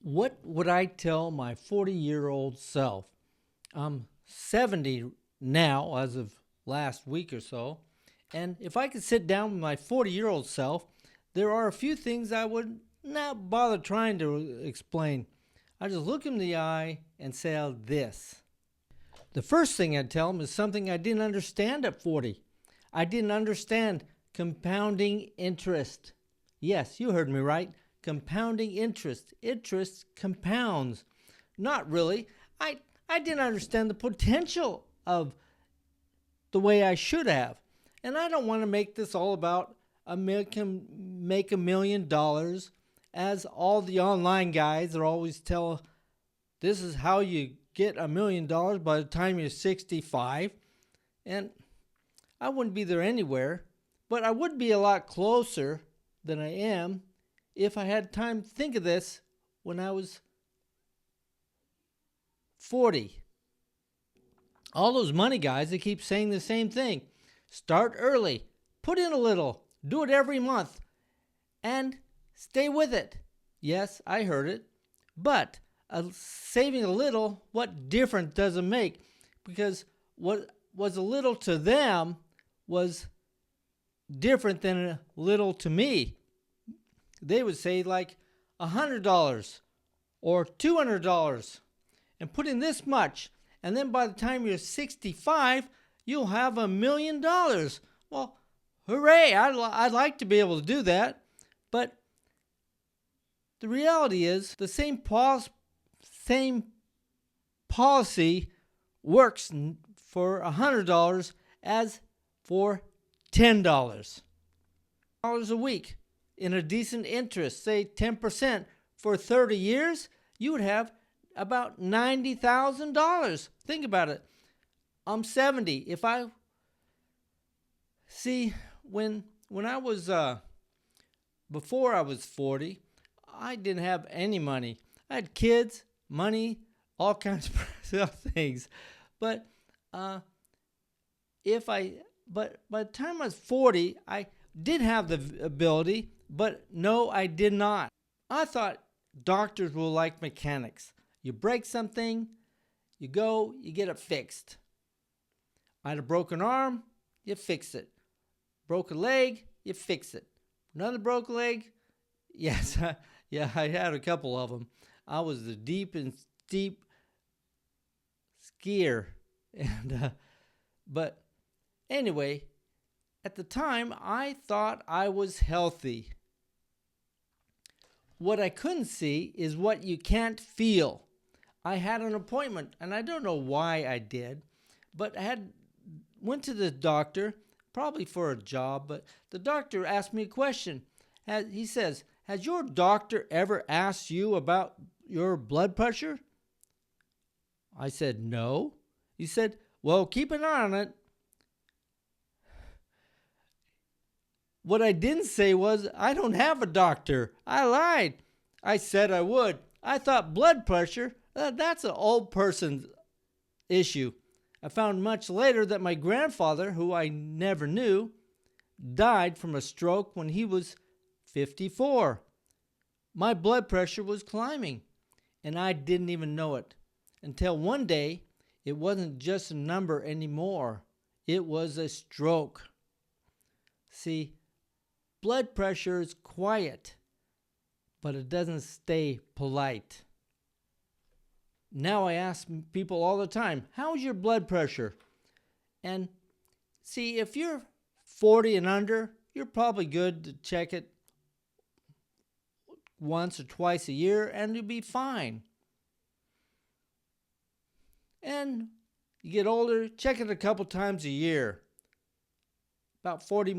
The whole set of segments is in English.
What would I tell my 40-year-old self? I'm 70 now, as of last week or so. And if I could sit down with my 40-year-old self, there are a few things I would not bother trying to explain. I just look him in the eye and say this. The first thing I'd tell him is something I didn't understand at 40. I didn't understand compounding interest. Yes, you heard me right. Compounding interest. Interest compounds. Not really. I didn't understand the potential of the way I should have. And I don't want to make this all about make $1 million, as all the online guys are always tell this is how you get $1 million by the time you're 65. And I wouldn't be there anywhere, but I would be a lot closer than I am if I had time to think of this when I was 40. All those money guys, they keep saying the same thing. Start early, put in a little, do it every month, and stay with it. Yes, I heard it. But saving a little, what difference does it make? Because what was a little to them was different than a little to me. They would say like $100 or $200 and put in this much. And then by the time you're 65, you'll have $1 million. Well, hooray, I'd like to be able to do that. But the reality is the same policy works for $100 as for $10 a week in a decent interest, say 10% for 30 years, you would have about $90,000. Think about it. I'm 70. If I see when I was before I was 40, I didn't have any money. I had kids, money, all kinds of things. But by the time I was 40, I did have the ability, but no, I did not. I thought doctors were like mechanics. You break something, you go, you get it fixed. I had a broken arm, you fix it. Broke a leg, you fix it. Another broken leg, yes, yeah, I had a couple of them. I was the deep skier, and but anyway, at the time I thought I was healthy. What I couldn't see is what you can't feel. I had an appointment, and I don't know why I did, but I went to the doctor, probably for a job, but the doctor asked me a question. He says, has your doctor ever asked you about your blood pressure? I said, no. He said, well, keep an eye on it. What I didn't say was, I don't have a doctor. I lied. I said I would. I thought blood pressure, that's an old person's issue. I found much later that my grandfather, who I never knew, died from a stroke when he was 54. My blood pressure was climbing, and I didn't even know it. Until one day, it wasn't just a number anymore. It was a stroke. See, blood pressure is quiet, but it doesn't stay polite. Now I ask people all the time, how's your blood pressure? And see, if you're 40 and under, you're probably good to check it once or twice a year and you'll be fine. And you get older, check it a couple times a year. About 40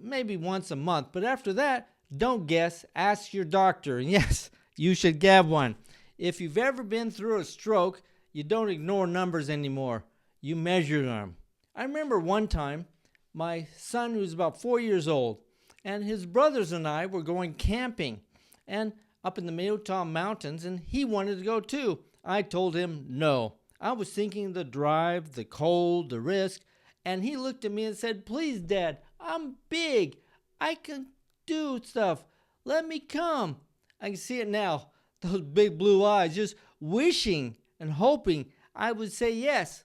maybe once a month. But after that, don't guess, ask your doctor. And yes, you should get one. If you've ever been through a stroke, you don't ignore numbers anymore. You measure them. I remember one time, my son, who was about 4 years old, and his brothers and I were going camping and up in the Mayota Mountains, and he wanted to go too. I told him no. I was thinking the drive, the cold, the risk, and he looked at me and said, please, Dad, I'm big. I can do stuff. Let me come. I can see it now. those big blue eyes, just wishing and hoping I would say yes.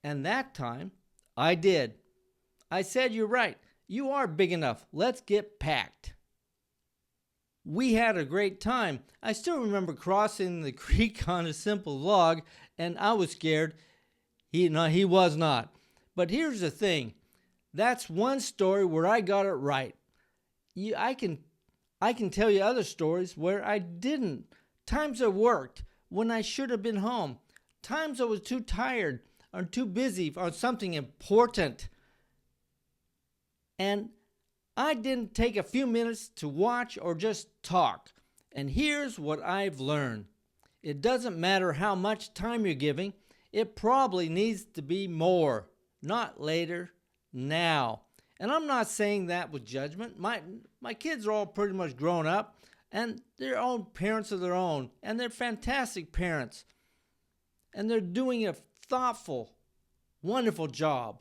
And that time, I did. I said, "You're right. You are big enough. Let's get packed." We had a great time. I still remember crossing the creek on a simple log, and I was scared. He was not. But here's the thing. That's one story where I got it right. I can tell you other stories where I didn't. Times I worked when I should have been home. Times I was too tired or too busy on something important. And I didn't take a few minutes to watch or just talk. And here's what I've learned. It doesn't matter how much time you're giving. It probably needs to be more, not later, now. And I'm not saying that with judgment. My kids are all pretty much grown up, and they're own parents of their own, and they're fantastic parents. And they're doing a thoughtful, wonderful job.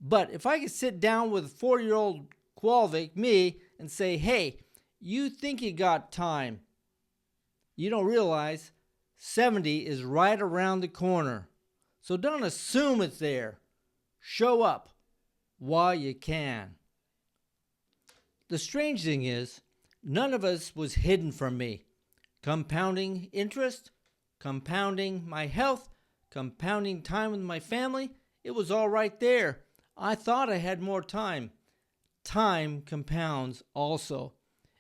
But if I could sit down with a 4-year-old Qualvik, me, and say, "Hey, you think you got time. You don't realize 70 is right around the corner. So don't assume it's there. Show up while you can." The strange thing is, none of us was hidden from me. Compounding interest, compounding my health, compounding time with my family, it was all right there. I thought I had more time. Time compounds also.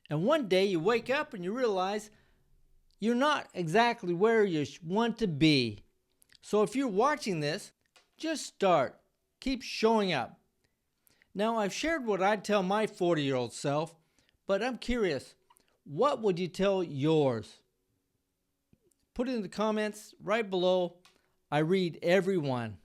And one day you wake up and you realize you're not exactly where you want to be. So if you're watching this, just start. Keep showing up. Now, I've shared what I'd tell my 40-year-old self, but I'm curious, what would you tell yours? Put it in the comments right below. I read every one.